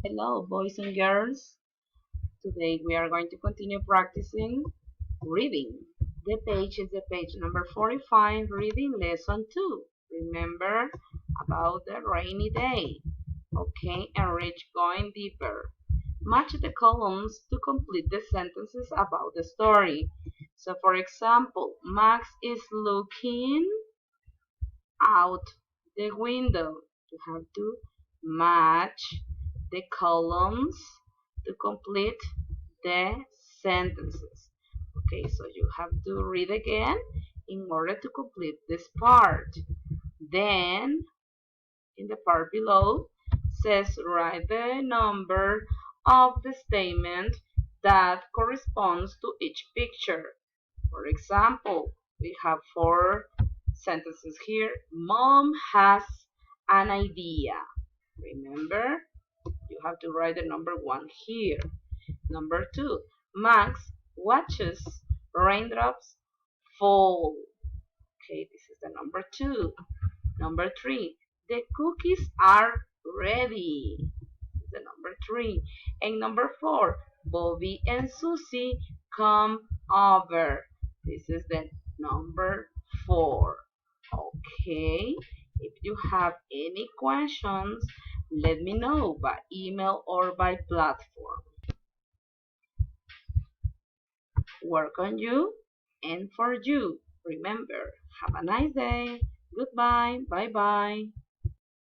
Hello, boys and girls. Today we are going to continue practicing reading. The page is the page number 45, reading lesson 2. Remember about the rainy day. Okay, and reach going deeper. Match the columns to complete the sentences about the story. So, for example, Max is looking out the window. You have to match the columns to complete the sentences. Okay, so you have to read again in order to complete this part. Then, in the part below, says write the number of the statement that corresponds to each picture. For example, we have four sentences here. Mom has an idea. Remember, you have to write the number 1 here. Number 2, Max watches raindrops fall. Okay, this is the number 2. Number 3, the cookies are ready. This is the number 3. And number 4, Bobby and Susie come over. This is the number 4. Okay, if you have any questions, let me know by email or by platform. Work on you and for you. Remember, have a nice day. Goodbye. Bye bye.